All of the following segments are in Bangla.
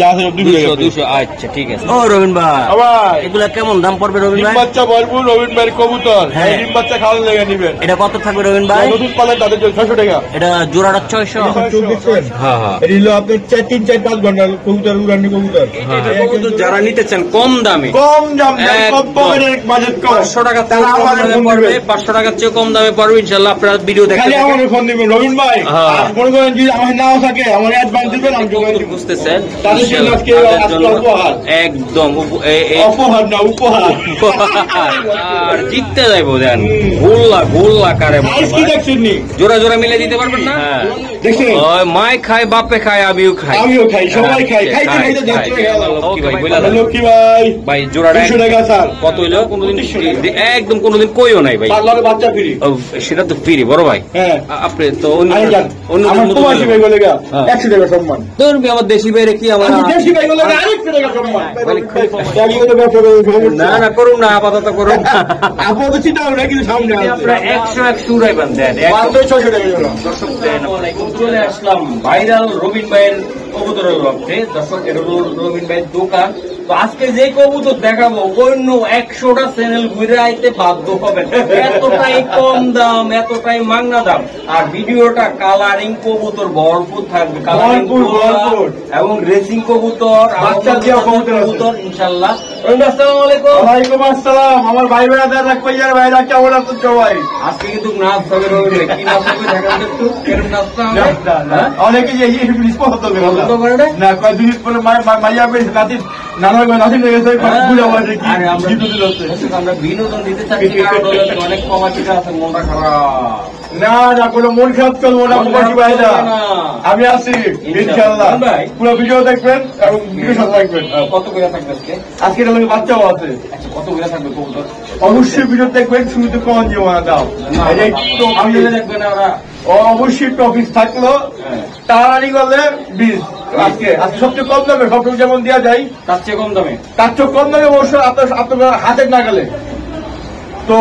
যা আছে 200। আচ্ছা ঠিক আছে। ও রবিন ভাই এগুলা কেমন দাম পড়বে রবিন ভাই? বাচ্চা ভরপুর রবিন ভাইয়ের কবুতর, ডিম বাচ্চা খাওয়ার লেগে নিবেন। এটা কত থাকবে রবিন ভাই? নতুন পালেন তাদের জন্য 600 টাকা। এটা জোড়াটা 600। হ্যাঁ হ্যাঁ, এটা হলো আপনার 3-4-5 ঘন্টা কবুতর, উড়ানি কবুতর। কবুতর যারা নিতে চান কম দামে, কম দাম কম পকেটের বাজেট কম, 500 টাকা তারা আমাদের পড়বে, 500 টাকার চেয়ে কম দামে পড়বে ইনশাআল্লাহ। আপনারা ভিডিও দেখতে খালি আমাদের ফোন দিবেন রবিন ভাই। আর মনে করেন যদি আমার নাও থাকে আমার অ্যাডভান্স দিবেন, আমি যোগাযোগ দিব। বুঝতেছেন? তাদের জন্য আজকে উপহার, একদম উপহার না উপহার। আর জিততে যাইবো দেন গোল আকারে কি দেখছেন নি? জোড়া জোড়া মিলে দিতে পারবেন না? দেখছেন মাই খায় বাপে খায় আমিও খাই, সবাই খাই, খাইতে খাইতে যাচ্ছে। লক্ষ্মী ভাই বইলা দেন। লক্ষ্মী ভাই ভাই জোড়াটা 200 টাকা স্যার। কত হইলো? কোনদিন একদম কোনদিন কইও নাই ভাই। পার্লারে বাচ্চা ফ্রি, সেটা তো ফ্রি বড় ভাই। হ্যাঁ আপনি তো অন্য আমার প্রবাসী ভাই বলে 100 টাকা সম্মান। ধরবি আমার দেশি ভাইরে কি আমার দেশি ভাই বলে 100 টাকা সম্মান। না না করুন না, আপাতত করুন আপাতত চিন্তা হবে না, কিন্তু সামনে আপনারা 100 উড়াইবেন দেন। 600 টাকা দিলাম। দর্শক দেন চলে আসলাম ভাইরাল রবিন ভাইয়ের কবুতরের লক্ষ্যে। দর্শক এটা হলো রবিন ভাইয়ের দোকান। তো আজকে যে কবুতর দেখাবো অন্য 100টা চ্যানেল ঘুরে আইতে বাধ্য হবেন, এতটাই কম দাম, এতটাই মাংনা দাম। আর ভিডিওটা কালারিং কবুতর ভরপুর থাকবে, কালারিং এবং রেসিং কবুতর, বাচ্চা দেওয়া কবুতর ইনশাআল্লাহ। আসসালামু আলাইকুম। ওয়ালাইকুম আসসালাম। আমার ভাই বোনেরা রাখবাইয়ার ভাইরা কেমন আছেন সবাই? আজকে কিন্তু নাচ হবে রবিন ভাই, কি নাচ হবে দেখান একটু, কেমন নাচটা হবে? অনেকে যে এই জিনিস পছন্দ করে না, কয় জিনিস পরে মাইয়া বেশ নাতি নানা নাতি লেগেছে বুঝা বলে কি আমরা বিনোদন দিতে চাচ্ছি, অনেক কমাচিটা আছে, মনটা খারাপ না না, কোনো মন খারাপ চলবো না প্রবাসী ভাইরা, আমি আছি ইনশাআল্লাহ। পুরো ভিডিও দেখবেন এবং ভিডিও সাথে থাকবেন। কত করে থাকবে আজকে? আজকে এটা বাচ্চাও আছে। আচ্ছা কত করে থাকবে কবুতর? অবশ্যই ভিডিও দেখবেন, শুরুতে কম দিব না দাও, আমি দেখবেন ওরা অবশ্যই টপিক থাকলো তাড়াতাড়ি করলে 20। আজকে সবচেয়ে কম দামে সবসময় যেমন দেওয়া যায় তার চেয়ে কম দামে, তার চেয়ে কম দামে অবশ্যই আপনার হাতের না গেলে তো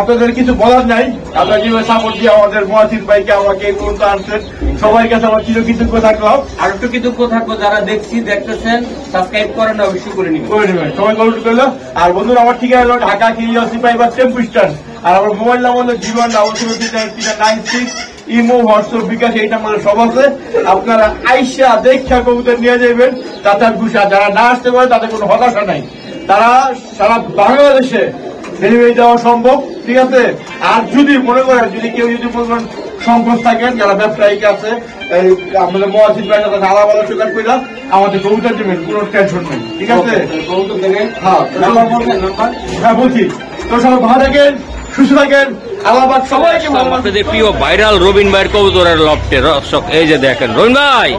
আপনাদের কিছু বলার নাই। আপনারা যেভাবে সাপোর্ট দিয়ে আমাদের মহাসিন ভাইকে আমাকে পর্যন্ত আনছেন, সবাই কাছে আমার চিরকৃতজ্ঞ থাকলাম। আর একটু কৃতজ্ঞ থাকবো যারা দেখতেছেন, সাবস্ক্রাইব করেন না, অবশ্যই করে নিবেন সবাই কমেন্ট করলো। আর বন্ধুরা আমার ঠিকানা হলো Dhaka curiosity fibre tempo stand. আর আমার মোবাইল নাম্বার হলো 0199396 ইমো হোয়াটসঅ্যাপ বিকাশ, এই নাম্বারে সব আছে। আপনারা আইসা দেখা কবুতর নিয়ে যাবেন, তাতে খুশি। যারা না আসতে পারে তাদের কোনো হতাশা নাই, তারা সারা বাংলাদেশে ডেলিভারি দেওয়া সম্ভব, ঠিক আছে। আর যদি মনে করেন যদি কেউ যদি পরিমাণ সংকোচ থাকেন, যারা ব্যবসায়িক আছে, আমাদের মহাসিন ভাই সাথে আলাদা সুযোগ করে আমাদের কবুতর দেবেন, কোনো টেনশন নেই, ঠিক আছে। হ্যাঁ বলছি তো, সবাই ভালো থাকেন, সুস্থ থাকেন, আল্লাহ সবাইকে। আপনাদের প্রিয় ভাইরাল রবিন ভাইয়ের কবুতরের লফটে দর্শক এই যে দেখেন রবিন ভাই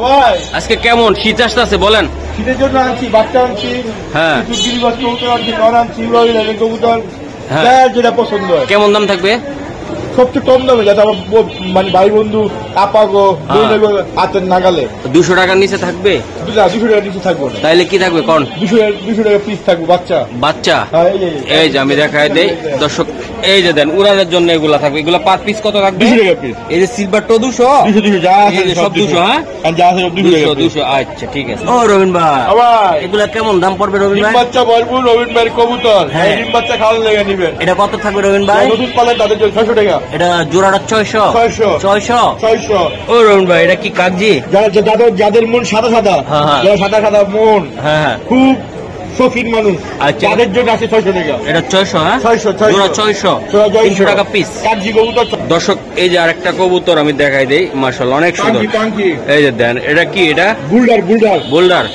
আজকে কেমন শীত আসতেছে বলেন? শীতের জন্য আনছি বাচ্চা আনছি, হ্যাঁ কবুতর আনছি, নর আনছি, কবুতর যেটা পছন্দ হয়। কেমন দাম থাকবে? সবচেয়ে কম দামে, যাতে আমার মানে ভাই বন্ধু আপাগো হাতের নাগালে। 200 টাকার নিচে থাকবে? 200 টাকার নিচে থাকবো। তাইলে কি থাকবে কোন? 200 টাকা পিস থাকবে বাচ্চা। এই যে আমি দেখাই দেই দর্শক, এই যে দেন উড়ানের জন্য এগুলা থাকবে। এগুলা পার পিস কত থাকবে? 200 টাকা পিস। এই যে সিলভার তো 200 যা আছে সব 200। হ্যাঁ যা আছে 200। আচ্ছা ঠিক আছে। ও রবিন ভাই এগুলা কেমন দাম পড়বে রবিন ভাই? বাচ্চা ভরপুর রবিন ভাইয়ের কবুতর, ডিম বাচ্চা খাওয়ার লেগে নিবেন। এটা কত থাকবে রবিন ভাই? নতুন পালেন তাদের জন্য 600 টাকা। এটা জোড়াটা 600। ও রবিন ভাই এটা কি কাগজি? যাদের মন সাদা সাদা, সাদা মন, খুব শৌখিন মানুষ, যাদের জন্য আছে 600 টাকা। এটা 600। হ্যাঁ 600 300 টাকা পিস কাগজি কবুতর। দর্শক এই যে আরেকটা কবুতর আমি দেখাই দেই, মাশাআল্লাহ অনেক সুন্দর। এই যে দেন এটা কি? এটা বুলডার।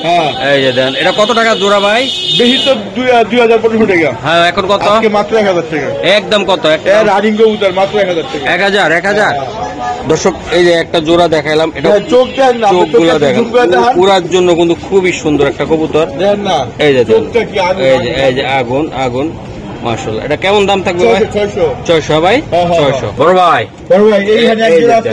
এই যে দেন এটা কত টাকা জোড়া ভাই? বেশি তো 2500 টাকা। হ্যাঁ এখন কত? মাত্র 1000 টাকা। একদম কত? রানিং কবুতর মাত্র 1000 টাকা। 1000। দর্শক এই যে একটা জোড়া দেখাইলাম, এটা চোখগুলো দেখেন পুরার জন্য কিন্তু খুবই সুন্দর একটা কবুতর। এই যে আগুন মাশাআল্লাহ। এটা কেমন দাম থাকবে ভাই? 600 600 ভাই, হ্যাঁ, হ্যাঁ, 600 বড় ভাই। বড় ভাই এই এই হাজার যে জোড়া দেন।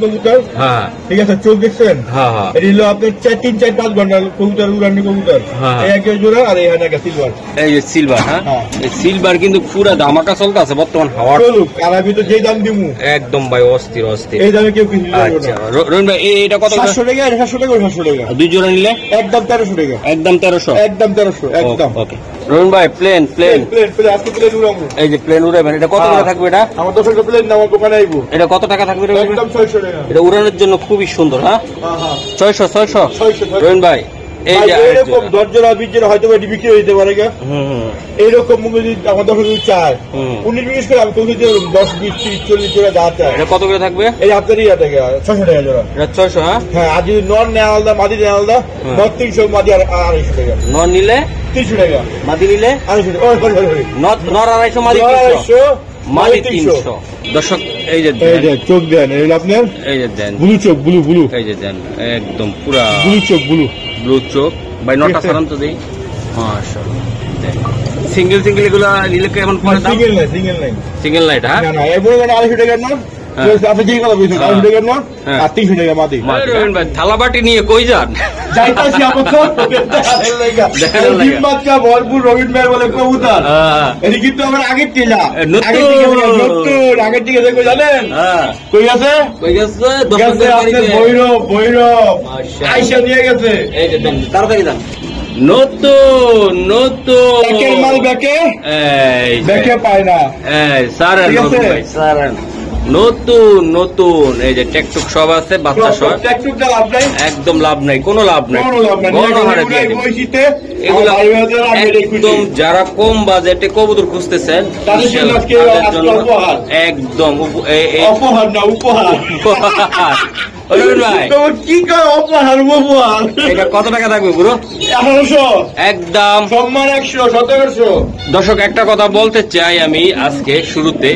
কবুতর, হ্যাঁ ঠিক আছে, চোখ দেখছেন? হ্যাঁ হ্যাঁ এটা হলো আপনার 3-4-5 ঘন্টা কবুতর, উড়ানি কবুতর। হ্যাঁ। এই একটা জোড়া আর এই হাজার সিলভার। এই যে সিলভার, হ্যাঁ হ্যাঁ। এই সিলভার কিন্তু পুরা ধামাকা চলতে আছে বর্তমান হাওয়ার। চলুক, আর আমি তো যেই দাম দিমু একদম ভাই অস্থির অস্থির। এই দামে কেউ কিছু দেবে আচ্ছা না। রবিন ভাই এটা কত? 700 টাকা, 700 টাকা, 700 টাকা। দুই জোড়া নিলে একদম 1300 টাকা। একদম 1300। একদম 1300, একদম। ওকে রবিন ভাই প্লেন প্লেন প্লেন প্লেন আজকে প্লেন উড়ামু। এই যে প্লেন উড়াবেন, এটা কত করে থাকবে? এটা আমার 10 টাকা প্লেন আমার দোকানে আইবো। এটা কত টাকা থাকবে রবিন ভাই? একদম 600 টাকা। এটা উড়ানোর জন্য খুবই সুন্দর। হ্যাঁ হ্যাঁ হ্যাঁ 600 600। রবিন ভাই এই যে এরকম 10 জোড়া 20 জোড়া হয়তো এটি বিক্রি হইতে পারে গা। হুম এইরকম মুখ যদি আমার 10 যদি চায়, হুম। 19-20 করে আমি তো 10, 20, 30, 40 জোড়া যা চায়। এটা কত করে থাকবে? এই আপনার ইয়া টাকা 600 টাকা জোড়া। এটা 600। হ্যাঁ হ্যাঁ, আর যদি নন নেওয়া আলাদা, মাদি নেওয়া আলাদা, হ্যাঁ। নট 300, মাদি আর 250 টাকা। নর নিলে 300 টাকা, মাদি নিলে 250 টাকা। ওই নর 250 মাদি 300 মাদি 300। দর্শক এই যে এই যে দেন, চোখ দেন, এই আপনার এই যে দেন, ব্লু চোখ, ব্লু ব্লু এই যে দেন একদম পুরা ব্লু চোখ, ব্লু। ব্লু চোখ ভাই। নটা সারান তো দেই। মাশাআল্লাহ দেন। সিঙ্গেল সিঙ্গেল এগুলা নিলে কেমন পড়ে দাম? সিঙ্গেল নাই, সিঙ্গেল নাই। Single light. হ্যাঁ না না, এই বড় 250 টাকার নট। হ্যাঁ। আপনি যে কথা বলছেন, 250 টাকার নট হ্যাঁ। আর 300 টাকা মাদি। রবিন ভাই থালাবাটি নিয়ে কই যান? যাইতাছি আপাতত দেখার লাগা। দেখার লাগা। ডিম বাচ্চা ভরপুর রবিন ভাই বলে কবুতর। এটি কিন্তু আমার আগের টিলা। নতুন। আগের থেকে দেখো জানেন? হ্যাঁ কই আছে? কই গেছে? গেছে আপনার ভৈরব মাশাআল্লাহ। আইসা নিয়ে গেছে। এই যে দেন তাড়াতাড়ি দেন। নতুন নতুন ব্যাকের মাল ব্যাকে, এই যে, ব্যাকে পায় না। এই সারেন ঠিক আছে? রবিন ভাই সারেন। নতুন নতুন এই যে টেকটুক সব আছে, বাচ্চা সব ট্যাকটুকটা লাভ নাই, একদম লাভ নাই, কোনো লাভ নাই, কোনো লাভ নাই। গণহারে দিয়ে দিন। বৈশিতে এগুলো একদম যারা কম বাজেটে কবুতর খুঁজতেছেন তাদের জন্য আজকে তাদের জন্য উপহার। একদম অপহার না, উপহার। রবিন ভাই তো কি কয় অপহার, উপহার? এটা কত টাকা থাকবে পুরো? 1800, একদম। সম্মান 100, 1700। দর্শক একটা কথা বলতে চাই আমি আজকে শুরুতে,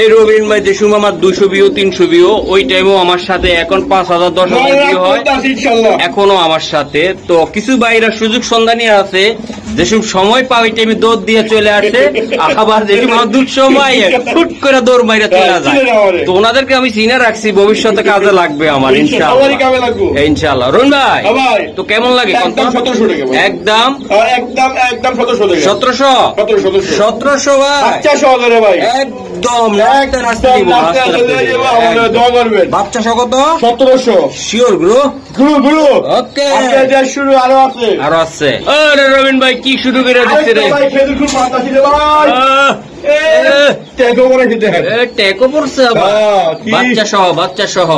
এই রবিন ভাই যে সময় আমার 200 ভিউ 300 ভিউ, ওই টাইমেও আমার সাথে এখন 5000 10,000 ভিউ হয়, ইনশাল্লাহ এখনো আমার সাথে। তো কিছু বাইরা সুযোগ সন্ধানী আছে যেসব সময় পাওয়া ওই টাইমে দৌড় দিয়ে চলে আসে, আবার যেসব আমার দুঃসময় ফুট করে দৌড় মাইরা চলে যায়। তো ওনাদেরকে আমি চিনে রাখছি, ভবিষ্যতে কাজে লাগবে আমার ইনশাআল্লাহ। ইনশাআল্লাহ। রবিন ভাই তো কেমন লাগে? একদম 1700 টাকা ভাই। একদম একদম একদম 1700 টাকা। 1700 1700 ভাই, বাচ্চা সহকারে ভাই। একদম দোয়া করবেন। বাচ্চা সহ কত? 1700। শিওর গ্রো গুরু গুরু ওকে আপনাদের শুরু আরো আছে। আরো আছে। আরে রবিন ভাই কি শুরু করে দিচ্ছে রে? ভাই খেজুর খুব মাথা ছিল ভাই। টেকো করে খেতে হয়। টেকো পড়ছে আবার। কি? বাচ্চা সহ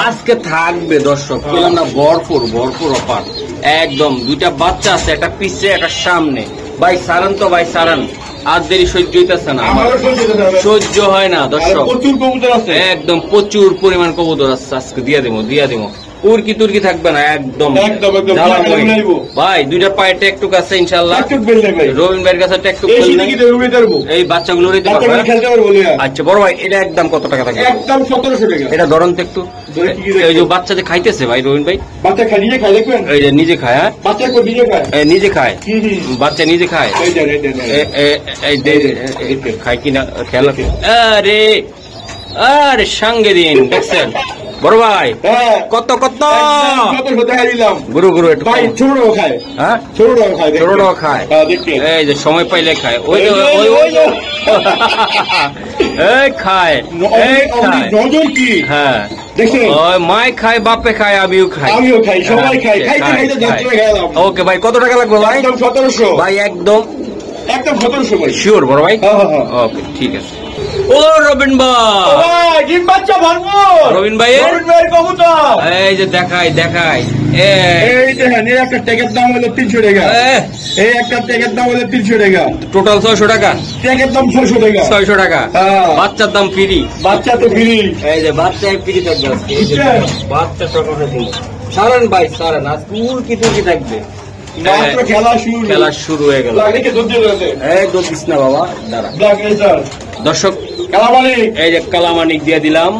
আজকে থাকবে দর্শক, পেলাম না ভরপুর ভরপুর অফার একদম। দুইটা বাচ্চা আছে, একটা পিছে একটা সামনে। ভাই সারান তো ভাই সারান, আর দেরি সহ্য হইতেছে না, আমারও সহ্য হতে হবে। সহ্য হয় না আর দর্শক। প্রচুর কবুতর আছে। একদম প্রচুর পরিমাণ কবুতর আছে, আজকে দিয়ে দেবো। উর্কি তুর্কি থাকবে না, একদম একদম, একদম। জ্বালাময়। লাগাইব। ভাই দুইটা পায়ে টেকটুক আছে ইনশাল্লাহ। একটু বেললে ভাই। রবিন ভাইয়ের কাছে টেকটুক এই শীতে কি দেবে পারবো? এই বাচ্চাগুলো নিতে বাচ্চাগুলো পারবে। খেলতে পারবো বলে। আচ্ছা বড় ভাই এটা একদম কত টাকা থাকবে? একদম 1700 টাকা। এটা ধরন তো একটু। ধরে কি কি এই যে বাচ্চা যে খাইতেছে ভাই রবিন ভাই, বাচ্চা খাই নিজে খাই দেখবেন। এই যে নিজে খায়। হ্যাঁ বাচ্চা কো নিজে খায়। নিজে খায়, হুম, হুম। বাচ্চা নিজে খায়। এই দেন, এই দেন, এই দেন। এই খায় কিনা খেলা। আরে আরে সঙ্গে দিন দেখছেন বড় ভাই হ্যাঁ। কত কত একদম 1700 টাকা দিলাম। গুরু গুরু একটু ভাই ছোটটাও খায়। হ্যাঁ ছোটটাও খায়। দেখবেন। ছোটটাও খায়। হ্যাঁ, দেখবেন। এই যে সময় পাইলে খায়, ওই যে ওই ওই যে। এই খায়, এই খায়। নজর কি? হ্যাঁ দেখছেন? ওই মাই খায়, বাপে খায়, আমিও খাই। আমিও খাই, সবাই খাই। হ্যাঁ, খাইতে খাইতে খায়। যাত্রা খেলাম। ওকে ভাই কত টাকা লাগবে ভাই? একদম 1700। ভাই একদম একদম 1700 ভাই। শিওর বড় ভাই। হ্যাঁ, হ্যাঁ, হ্যাঁ। ওকে ঠিক আছে। ও রবিন ভাই, ভাই ডিম বাচ্চা ভরপুর। রবিন ভাই রবিন ভাইয়ের কবুতর। এই যে দেখাই এই দেখেন, এই একটা ট্যাগের দাম হলো 300 টাকা। এই একটা ট্যাগের দাম হলো 300 টাকা। টোটাল 600 টাকা। ট্যাগের দাম 600 টাকা। 600 টাকা। হ্যাঁ। বাচ্চার দাম ফ্রি। বাচ্চা তো ফ্রি। এই যে বাচ্চায় ফ্রি থাকবে আজকে। এই যে বুঝছেন? বাচ্চা টাকাটা দিন। সারান ভাই সারান, আজ কি থাকবে। মাত্র খেলা শুরু। খেলা শুরু হয়ে গেল। লাগে ধৈর্য ধরে। এই তো দিস না বাবা, দাঁড়া। ব্ল্যাক রেজার। দর্শক খেলা মালিক। এই যে কালামানিক দিয়ে দিলাম,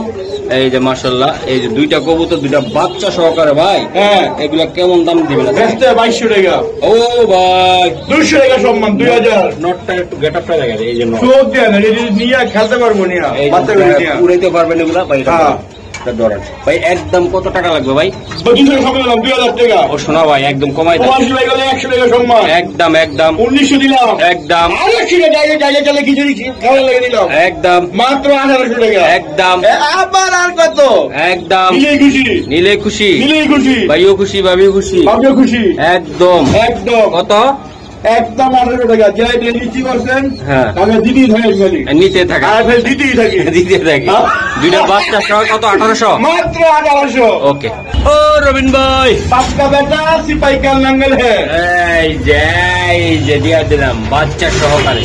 এই যে মাশাআল্লাহ, এই যে দুইটা কবুতর, দুইটা বাচ্চা সহকারে ভাই। হ্যাঁ, এগুলা কেমন দাম দিবেন? 2200 টাকা। ও ভাই 200 টাকা সম্মান, 2000। নটটা একটু গেটআপটা দেখা যায়, এই জন্য চোখ দেন, নিয়ে খেলতে পারবো নিয়ে, বাচ্চা নিয়ে উড়াইতে পারবেন এগুলা ভাই। ধরেন ভাই, একদম কত টাকা লাগবে ভাই? 2000 টাকা। ও শোনা ভাই, একদম কমাই দেন। 100 টাকা সম্মান। একদম একদম 1900 দিলাম। একদম জায়গা খিচুড়ি খাওয়া লাগে দিলাম। একদম মাত্র 1800 টাকা। একদম আবার আর কত? একদম নিলেই খুশি, নিলে খুশি, নিলেই খুশি, ভাইও খুশি, ভাবিও খুশি, আমিও খুশি। একদম একদম কত? একদম 1800 টাকা। যাই নিচ্ছি করছেন, হ্যাঁ তাহলে দিতেই থাকে, নিতে থাকে, আর ফের দিতেই থাকে, দিতে থাকে। দুইটা বাচ্চা সহ কত? 1800। মাত্র 1800। ওকে। ও রবিন ভাই, পাক্কা বেটা সিপাই কাল নাঙ্গল হ্যাঁ। এই যে দিয়া দিলাম বাচ্চা সহকারে।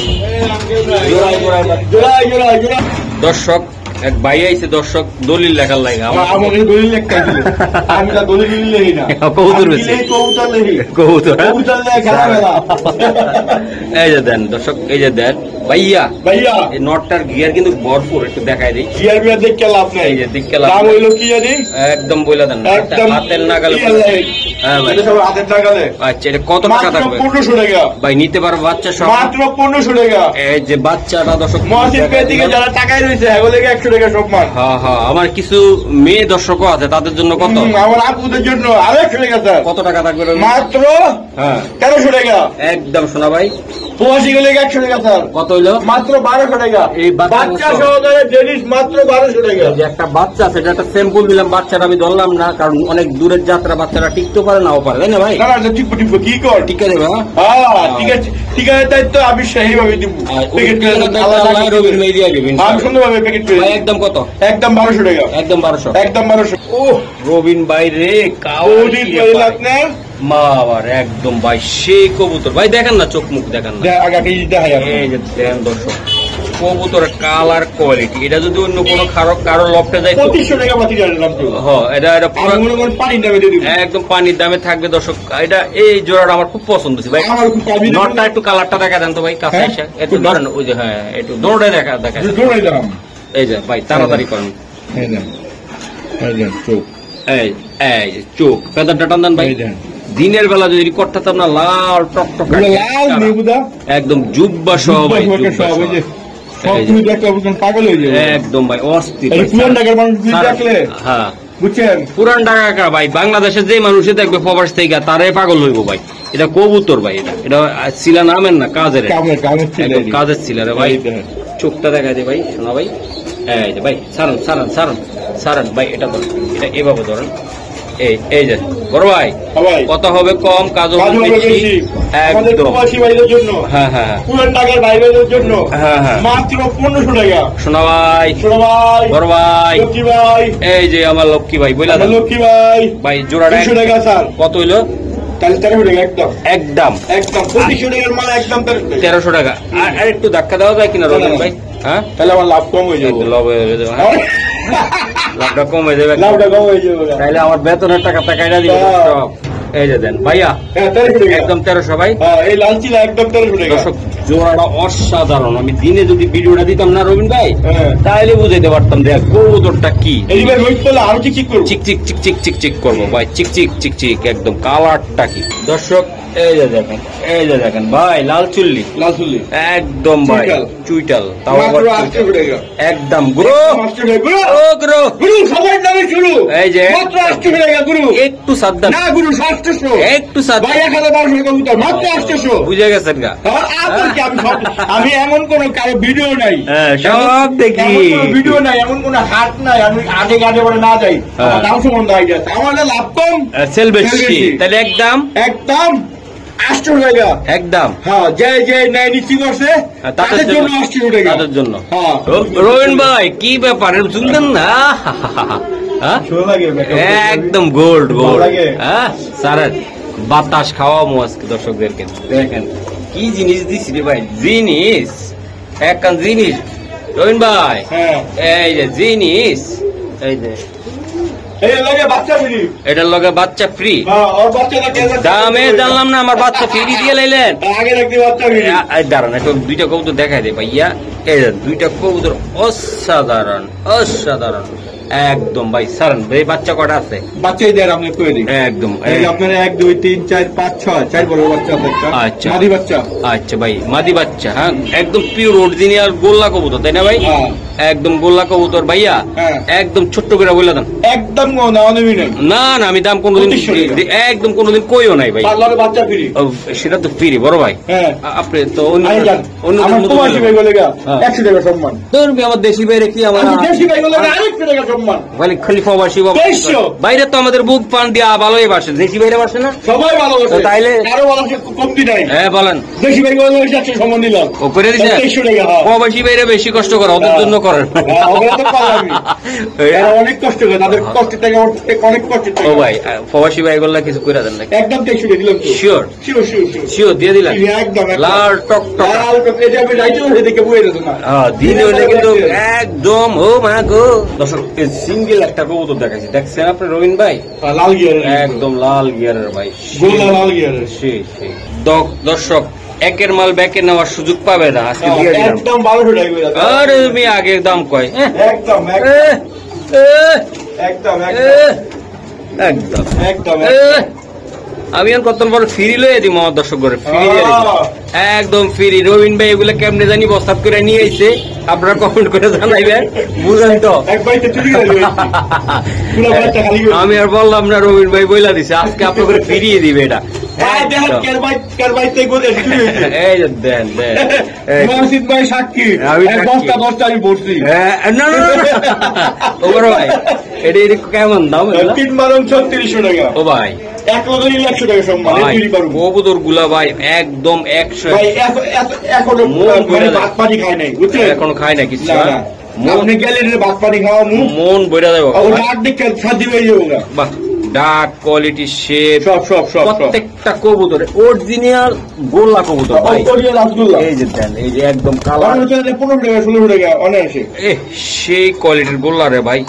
জোড়ায় জোড়ায় জোড়াই জোড়াই জোড়াই। দর্শক এক ভাই আইছে, দর্শক দলিল লেখার লাগে আমাকে দলিল লেখা ছিল, আমি না দলিল লেখি না, কবুতর আমি বেশি। কবুতর লেখি, কবুতর কবুতর লেখা খেলা মেলা। এই যে দেন দর্শক, এই যে দেন ভাইয়া, ভাইয়া এই নটটার গিয়ার কিন্তু ভরপুর, একটু দেখাই দিই। গিয়ার বিয়ার দেখে লাভ নেই। এই যে দেখতে লাভ দাম নেই। হইলো কি জানি, একদম বইলা দেন, একদম হাতের নাগালে। কি আল্লাহ। হ্যাঁ ভাই, এটা সব হাতের টাকালে। আচ্ছা এটা কত টাকা মাত্র থাকবে 1500 টাকা। ভাই? নিতে পারবো বাচ্চা সহ? মাত্র 1500 টাকা। এই যে বাচ্চাটা দর্শক, মহাসিন পেয়ে দিকে যারা টাকায় রয়েছে এগুলো 100 টাকা সম্মান। হ্যাঁ হ্যাঁ, আমার কিছু মেয়ে দর্শকও আছে, তাদের জন্য কত? আমার আপুদের জন্য আরো 100 টাকা স্যার। কত টাকা থাকবে রবি? মাত্র হ্যাঁ 1300 টাকা। একদম শোনা ভাই, প্রবাসী গুলো 100 টাকা স্যার। কত হইলো? মাত্র 1200 টাকা। এই বাচ্চা সহকারে জিনিস মাত্র 1200 টাকা। যে একটা বাচ্চা আছে, এটা একটা স্যাম্পল দিলাম, বাচ্চাটা আমি ধরলাম না, কারণ অনেক দূরের যাত্রা, বাচ্চারা টিকতে পারে নাও পারে, তাই না ভাই? না না ঠিক ঠিক কি কর ঠিক আছে ভাই। হ্যাঁ ঠিক আছে, ঠিক আছে, দায়িত্ব আমি সেইভাবে দিব। প্যাকেট করে রবির মেয়ে দিয়ে দিবেন আমি সুন্দরভাবে প্যাকেট করে ভাই। একদম কত? একদম 1200 টাকা। একদম 1200। একদম 1200। ও রবিন ভাই রে, ওদিন কইল আপনার মা আবার একদম ভাই সেই কবুতর ভাই, দেখেন না চোখ মুখ দেখেন না। আগে কেজি দেখাই আপনি। এই যে দেখেন দর্শক, কবুতরের কালার কোয়ালিটি, এটা যদি অন্য কোনো কারো লফটে যায় 2500 টাকা বাতি দিলাম তো। হ্যাঁ, এটা পুরো আমি মনে করেন পানির দামে দিয়ে দিব। একদম পানির দামে থাকবে দর্শক। এটা এই জোড়াটা আমার খুব পছন্দ হয়েছে ভাই। আমার খুব পছন্দ। নটটা একটু কালারটা দেখা দেন তো ভাই, কাছে হ্যাঁ? এসে একটু ধরেন, ওই যে হ্যাঁ একটু দৌড়ে দেখা দেখা। দৌড়াই দিলাম। এই যে ভাই তাড়াতাড়ি করেন। এই দেন, এই দেন চোখ, এই এই যে চোখ, ফেদারটা টান দেন ভাই। এই দেন। দিনের বেলা যদি করতাম না, লাল টকটক পুরো লাল নেবুদা, একদম জুব্বা সহ ভাই, জুব্বা সব সহ। এই যে সব এই যে। তুমি দেখলে বুঝুন পাগল হয়ে যাবে। একদম ভাই অস্থির এই ভাই। পুরান ঢাকার মানুষ যদি সারা- দেখলে, হ্যাঁ বুঝছেন, পুরান ঢাকা ভাই, বাংলাদেশের যে মানুষে দেখবে প্রবাস থেকে, তারাই পাগল হইব ভাই। এটা কবুতর ভাই, এটা এটা ছিলা নামেন না, কাজের কামের কামের ছিল একদম কাজের ছিল রে ভাই। এই দেখেন। চোখটা দেখা যায় ভাই, শোনা ভাই। এই যে ভাই সারান সারান সারান সারান ভাই, এটা ধরেন, এটা এভাবে ধরেন। এই যে বড় ভাই, সবাই কত হবে কম, কাজ কাজ হবে বেশি। আমাদের একদম। প্রবাসী ভাইদের জন্য, হ্যাঁ হ্যাঁ হ্যাঁ পুরান ঢাকার ভাইদের জন্য হ্যাঁ হ্যাঁ। মাত্র 1500 টাকা। শোনা ভাই, ছোট ভাই, বড় ভাই, লক্ষ্মী ভাই, এই যে আমার লক্ষ্মী ভাই বইলা আমার দেন লক্ষ্মী ভাই, ভাই। জোড়াটা 200 টাকা স্যার। কত হইলো? তাহলে 1300 টাকা একদম, একদম একদম 2500 টাকার মাল একদম 1300 টাকা। 1300 টাকা। আর একটু ধাক্কা দেওয়া যায় কিনা রবিন ভাই? হ্যাঁ তাহলে আমার লাভ কম হয়ে যাবে। একটু লাভ হয়ে যাবে, হ্যাঁ? লাভটা কমে যাবে। লাভটা কম হয়ে যাবে। তাইলে আমার বেতনের টাকা কাইটা দিবে হ্যাঁ। সব। এই যে দেন ভাইয়া, হ্যাঁ 1300 টাকা একদম 1300 ভাই। হ্যাঁ, এই লাল চিলা একদম 1300 টাকা। দর্শক জোড়াটা অসাধারণ। আমি দিনে যদি ভিডিওটা দিতাম না রবিন ভাই, হ্যাঁ। তাইলে বুঝাইতে পারতাম দেখ কবুতরটা কি। এই ভাই ওয়েট করলে আরো চিক করব। চিক চিক চিক চিক চিক চিক করবো ভাই, চিক চিক চিক চিক একদম। কালারটা কি দর্শক, এই যে দেখেন, এই যে দেখেন ভাই, লাল চুল্লি লাল চুল্লি একদম ভাই, চুইটাল। চুইটাল, তাও আবার মাত্র চুইটাল। 800 টাকা। একদম গুরু, 800 টাকা গুরু। ও গুরু, গুরু সবার দামে শুরু। এই যে মাত্র 800 টাকা গুরু। একটু সাবধান, না গুরু 700। একটু সাবধান। ভাই 1200 টাকা কবুতর মাত্র 800। বুঝে গেছেন গা? আপনার কি আমি এমন কোন কারো ভিডিও নাই, হ্যাঁ, সব দেখি। এমন কোনো ভিডিও নাই, এমন কোন হাট নাই আমি আগে গাড়ি করে না যাই, হ্যাঁ। আমার দাম সম্বন্ধে আইডিয়া আছে। আমার না লাভ কম, সেল বেশি, সেল বেশি। তাহলে একদম একদম 800 টাকা। একদম হ্যাঁ, যে নেয় নিচ্ছি করছে তাদের জন্য 800 টাকা। তাদের জন্য। হ্যাঁ রবিন ভাই কি ব্যাপার, শুনলেন না? হ্যাঁ? ভালো লাগে বেটা। একদম গোল্ড ভালো গোল্ড। লাগে। হ্যাঁ স্যার, বাতাস খাওয়াবো আজকে দর্শকদেরকে। দেখেন কি জিনিস দিছি রে ভাই, জিনিস একখান জিনিস রবিন ভাই। হ্যাঁ এই যে জিনিস, এই যে এই লাগে বাচ্চা বিড়ি। এটার লগে বাচ্চা ফ্রি। হ্যাঁ ওর বাচ্চাটা কে দামে জানলাম না, আমার বাচ্চা ফ্রি দিয়ে লাইলেন। আগে রাখতে বাচ্চা বিড়ি। দাঁড়ান একটু দুইটা কবুতর দেখাই দে ভাইয়া। এই যে দুইটা কবুতর অসাধারণ অসাধারণ। একদম ভাই সারান ভাই, বাচ্চা কটা আছে? বাচ্চাই দেন আপনি করে দিন একদম এই আপনার 1 2 3 4 5 6 4 বড় বাচ্চা আছে একটা আচ্ছা। মাদি বাচ্চা। আচ্ছা ভাই, মাদি বাচ্চা, হ্যাঁ একদম পিওর অরিজিনাল গোল্লা কবুতর তাই না ভাই? হ্যাঁ। একদম গোল্লা কবুতর ভাইয়া, হ্যাঁ। একদম ছোট্ট করে বলে দাম। একদম না অনেকই নেই। না না, আমি দাম কোনোদিন 2500 টাকা। একদম কোনোদিন কইও নাই ভাই। পার্লারে বাচ্চা ফ্রি। ও, সেটা তো ফ্রি বড় ভাই। হ্যাঁ। আপনি তো অন্য আই জান অন্য আমার মতো প্রবাসী বললেন। ভাই বলে গা হ্যাঁ। 100 টাকা সম্মান। ধরবি আমার দেশি বাইরে কি আমার আমি দেশি ভাই বলে গা 100 টাকা সম্মান। মানে খালি প্রবাসী বাবা 2300 বাইরে তো আমাদের বুক পান দিয়া ভালোই বাসে, দেশি বাইরে বাসে না? সবাই ভালোবাসে। তো তাইলে? কারো ভালোবাসে কমতি নাই। হ্যাঁ বলেন। দেশি ভাই বলে 100 সম্মান দিলাম। ও করে দিছে? 2300 টাকা। হ্যাঁ। প্রবাসী বাইরে বেশি কষ্ট করে, ওদের জন্য করেন। হ্যাঁ, ওগুলো তো পারলামই। এরা অনেক কষ্ট করে, তাদের কষ্টের টাকা অনেক কষ্টের টাকা। ও ভাই, প্রবাসী ভাই গুলা কিছু করে দেন নাকি? একদম 2300 টাকা দিলাম তো। Sure sure sure sure. Sure দিয়ে দিলেন? একদম একদম। লাল টক টক। লাল টক, এটা আমি রাইতেও এদিকে বয়ে দিত না। হ্যাঁ দিন হলে কিন্তু একদম ও মা গো। দর্শক সিঙ্গেল একটা কবুতর দেখাইছি, দেখছেন আপনি রবিন ভাই? লাল গিয়ার একদম লাল গিয়ারের ভাই, গোলা লাল গিয়ার। সেই সেই। দর্শক একের মাল ব্যাকে নেওয়ার সুযোগ পাবে না আজকে দিয়ে দিলাম। একদম 1200 টাকা করে দাও। আরে তুমি আগে দাম কয়। একদম একদম একদম একদম। আমি আর কত বড় ফ্রি লয়ে দিই আমার দর্শক করে, ফ্রি দিয়ে দিই একদম ফ্রি। রবিন ভাই এগুলা কেমনে জানি বস্তাব করে নিয়ে আইছে, আপনারা কমেন্ট করে জানাইবেন, বুঝেন তো? এক বাইতে চুরি করে দিবেন। পুরো বাচ্চা খালি করে। আমি আর বললাম না, রবিন ভাই বইলা দিছে আজকে আপনাদের ফিরিয়ে দিবে এটা। দেখেন কার বাইতে করে চুরি হয়েছে। এই যে দেন দেন মসজিদ ভাই সাক্ষী। আমি এক সাক্ষী। বস্তা আমি ভরছি। না না ও বড় ভাই, এটা কেমন দাম? 3 বারং 3600 টাকা। ও ভাই 1,00,000 টাকা সম্মান। এই চুরি পারবো। কবুতর গুলা ভাই একদম 100 ভাই এখনো মানে ভাত পানি খায় নাই, বুঝছেন? এখনো খায় না কিছু। না, না। আপনি গেলেন ভাত পানি খাওয়া মুখ মন বইরা দেবো। ও ডাক দেখে শান্তি হয়ে যাবো না। বাহ, ডাক কোয়ালিটি শেপ সব সব সব সব। প্রত্যেকটা কবুতর অরিজিনাল গোল্লা কবুতর ভাই। অরিজিনাল রাসগোল্লা। এই যে দেন, এই যে একদম কালার, 15 টাকা 16 টাকা অনায়াসে। সেই কোয়ালিটির গোল্লা রে ভাই,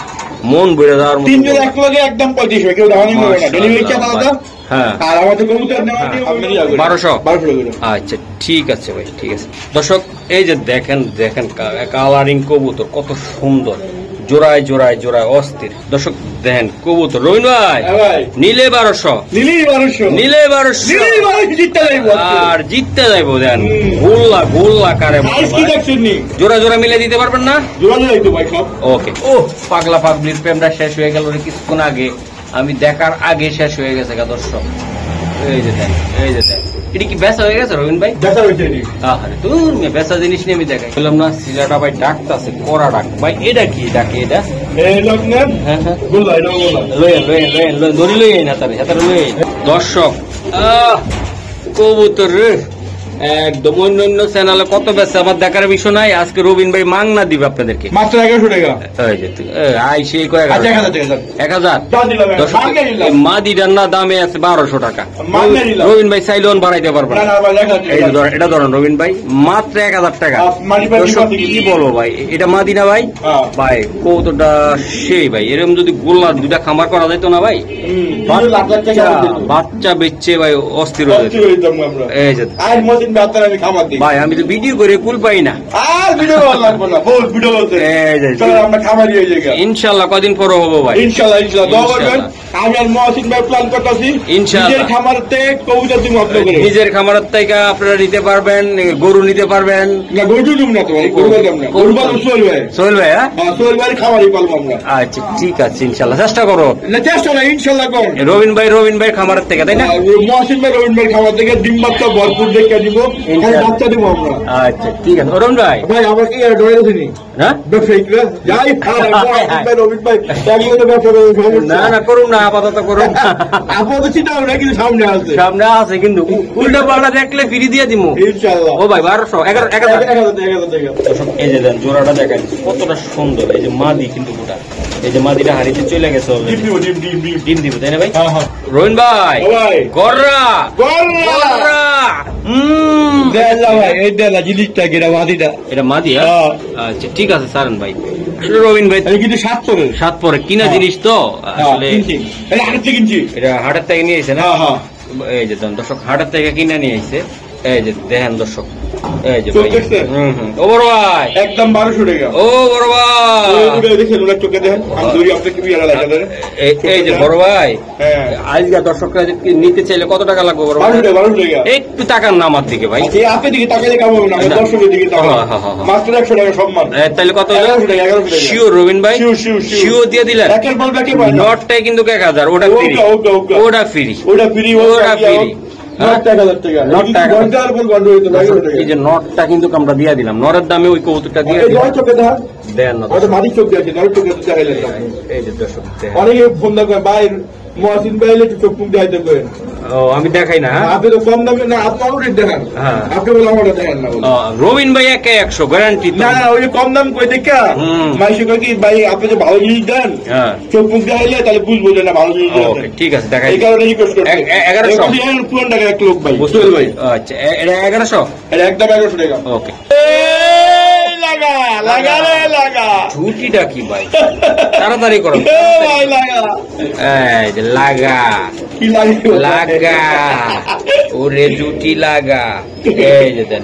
মন বইরা দেওয়ার মতো। তিনজন এক লগে একদম 3500, কেউ দামানি করবে না। ডেলিভারি চার্জ আলাদা। হ্যাঁ। আর আমাদের কবুতর নেওয়া নিয়ে 1200 1200 টাকা। আচ্ছা ঠিক আছে ভাই, ঠিক আছে। দর্শক এই যে দেখেন দেখেন কালারিং কবুতর কত সুন্দর, জোড়ায় জোড়ায় জোড়ায় অস্থির। দর্শক দেখেন কবুতর। রবিন ভাই হ্যাঁ ভাই। নিলে 1200, নিলেই 1200। নিলে 1200 নিলেই 1200 জিততে যাইবো। আর জিততে যাইবো। দেন গোল্লা গোল্লা কারে আইস কি দেখছেন নি? জোড়া জোড়া মিলে দিতে পারবেন না? জোরালো যাইতো ভাই সব। ওকে। ও পাগলা পাগলির প্রেমটা শেষ হয়ে গেল রে কিছুক্ষণ আগে, আমি দেখার আগে শেষ হয়ে গেছে গা দর্শক। এই যে দেন, এই যে দেন, এটা কি বেচা হয়ে গেছে রবিন ভাই? দেখা হইছে নি। আরে তোর মেয়ে বেচা জিনিস নিয়ে আমি দেখাই বললাম না, সিলাটা ভাই ডাকতাছে কড়া ডাক ভাই। এটা কি ডাকে এটা? এই লগ্নের হ্যাঁ হ্যাঁ গোল্লা এটা গোল্লা। লইয়েন লইয়েন লইয়েন লইয়েন, ধরি লইয়েন হাতারে হাতারে লইয়েন। দর্শক কবুতর রে একদম অন্য অন্য চ্যানেলে কত বেচে আমার দেখার বিষয় নাই। আজকে রবিন ভাই মাংনা দিবে আপনাদেরকে মাত্র 1100 টাকা। এই যে আই সেই কয়েক আচ্ছা 1000 টাকা স্যার। 1000 দাম দিলাম, মাঙ্গা দিলাম। মাদি ডান্না দামে আছে 1200 টাকা। মাঙ্গা দিলাম। রবিন ভাই চাইলেও বাড়াইতে পারবেন না না। না ভাই 1000 এই যে টাকা। ধরেন, এটা ধরেন রবিন ভাই মাত্র 1000 টাকা। মাটি পাটি দর্শক, মাটি কি বলবো ভাই, এটা মাদি না ভাই? হ্যাঁ। ভাই কতটা সেই ভাই, এরকম যদি গোল্লা দুটা খামার করা যেত না ভাই, লাখ লাখ টাকা বাচ্চা বেচছে ভাই অস্থির হয়ে যেত। আমরা। এই যে আর মসজিদ বাতার আমি খাবার দিই। ভাই আমি তো ভিডিও করে কুল পাই না। আর ভিডিও ভালো লাগবে না, বহুত ভিডিও বলতে। এই যে চলো আমরা খামারি হয়ে যাই। ইনশাল্লাহ কদিন পরে হবো ভাই। ইনশাআল্লাহ ইনশাআল্লাহ দোয়া করবেন। ইনশাআল্লাহ। আমি আর মহসিন ভাই প্ল্যান করতেছি ইনশাআল্লাহ। নিজের খামারতে কবুতর দিব আপনাদের করে। নিজের খামারের থেকে আপনারা নিতে পারবেন, গরু নিতে পারবেন। না গরু দিব না তো ভাই, গরু পালব না। গরু পালব সোহেল ভাই। সোহেল ভাই হ্যাঁ? হ্যাঁ সোহেল ভাই খামারই পালব আমরা। আচ্ছা ঠিক আছে, ইনশাল্লাহ চেষ্টা করো। না চেষ্টা না ইনশাআল্লাহ করুন। রবিন ভাই খামারের থেকে তাই না? মহসিন ভাই রবিন ভাই খামার থেকে ডিম বাচ্চা ভরপুর দেখে দিব। আর বাচ্চা দিব আমরা। আচ্ছা ঠিক আছে। রবিন ভাই ভাই আমার কি আর ডরে গেছিনি? হ্যাঁ ব্যবসায়িকরা যাই আর মহসিন ভাই রবিন ভাই একজন ব্যবসা করে সমস্যা। না না করুন না, আপাতত করুন। আপাতত চিন্তা না কিন্তু সামনে আছে। সামনে আছে কিন্তু উল্টা পাল্টা দেখলে ফিরি দিয়ে দিব। ইনশাআল্লাহ। ও ভাই 1200 11 1000 এই যে দেন জোড়াটা দেখেন কতটা সুন্দর। এই যে মাদি কিন্তু গোটা, এই যে মাদিটা হাড়িতে চলে গেছে অলরেডি। ডিম দিব তাই না ভাই? হ্যাঁ হ্যাঁ রোহিন ভাই ও ভাই গররা গররা গররা দেলা ভাই এই দেলা জিনিসটা গেরা মাদিটা এটা মাদি হ্যাঁ? হ্যাঁ। আচ্ছা ঠিক আছে সারেন ভাই। আসলে রবিন ভাই আমি কিন্তু 7 করে সাত পরে কিনা হ্যাঁ। জিনিস তো আসলে কিনছি এই আরেকটা কিনছি এটা হাটের থেকে নিয়ে এসে না? হ্যাঁ হ্যাঁ এই যে দর্শক হাটের থেকে কিনে নিয়ে এসে এই যে দেখেন দর্শক, এই যে চোখ ভাই দেখছেন? ও বড় ভাই, একদম 1200 টাকা। ও বড় ভাই, দেখেন ওনার চোখে দেখেন, আমি দূরে আপনাকে কি আর লাগা দেন। এই যে বড় ভাই, হ্যাঁ আজকে দর্শকরা নিতে চাইলে কত টাকা লাগবে বড় ভাই? 1200 টাকা। একটু টাকার নাম আমার দিকে ভাই। আচ্ছা, আপনার দিকে তাকালে কাম হবে না, আমার দর্শকের দিকে তাকান। মাত্র 100 টাকা সম্মান। তাহলে কত? 1100 টাকা, 1100 টাকা। শিওর রবিন ভাই, শিওর শিওর দিয়ে দিলেন। একের বল ব্যাকে পায় না। নটটাই কিন্তু 1000, ওটা ফ্রি, ওটা ফ্রি, ওটা ফ্রি, ওটা ফ্রি। নট 1000 টাকা। নট টাকা। ঘন্টার পর ঘন্টা হইতো 1100 টাকা। এই যে নটটা কিন্তু আমরা দিয়ে দিলাম, নরের দামে ওই কবুতরটা দিয়ে এই দিলাম। জয় চোখে দেখা, দেন না ওটা মাটি চোখ দিয়েছে, নট চোখে দেখাইলেন না। এই যে দর্শক দেখেন। অনেকে ফোন দেখে ভাই মহাসিন ভাই একটু চোখ মুখ দেখাইতে করেন। ও আমি দেখাই না, হ্যাঁ? আপনি তো কম দামে না, আপনি অলরেডি দেখান। হ্যাঁ। আপনি বলে আমারটা দেখেন না বলে। রবিন ভাই একে 100 গ্যারান্টি তো। না না, ওই যে কম দাম কই দেখা মাইসে কই কি ভাই আপনি যে ভালো জিনিস দেন, হ্যাঁ চোখ মুখ দেখাইলে তাহলে বুঝবো যে না ভালো জিনিস ওকে, দেন। ঠিক আছে দেখাই। এই কারণে রিকোয়েস্ট করছি। 1100 পুরান টাকা এক লোক ভাই, বুঝতে বুঝতে ভাই। আচ্ছা, এটা 1100। এটা একদম 1100 টাকা। ওকে, লাগা লাগা রে লাগা, ছুটিটা কি ভাই? তাড়াতাড়ি করো ভাই লাগা, এই যে লাগা কি লাগে লাগা, ওরে জুটি লাগা। এই যে দেন,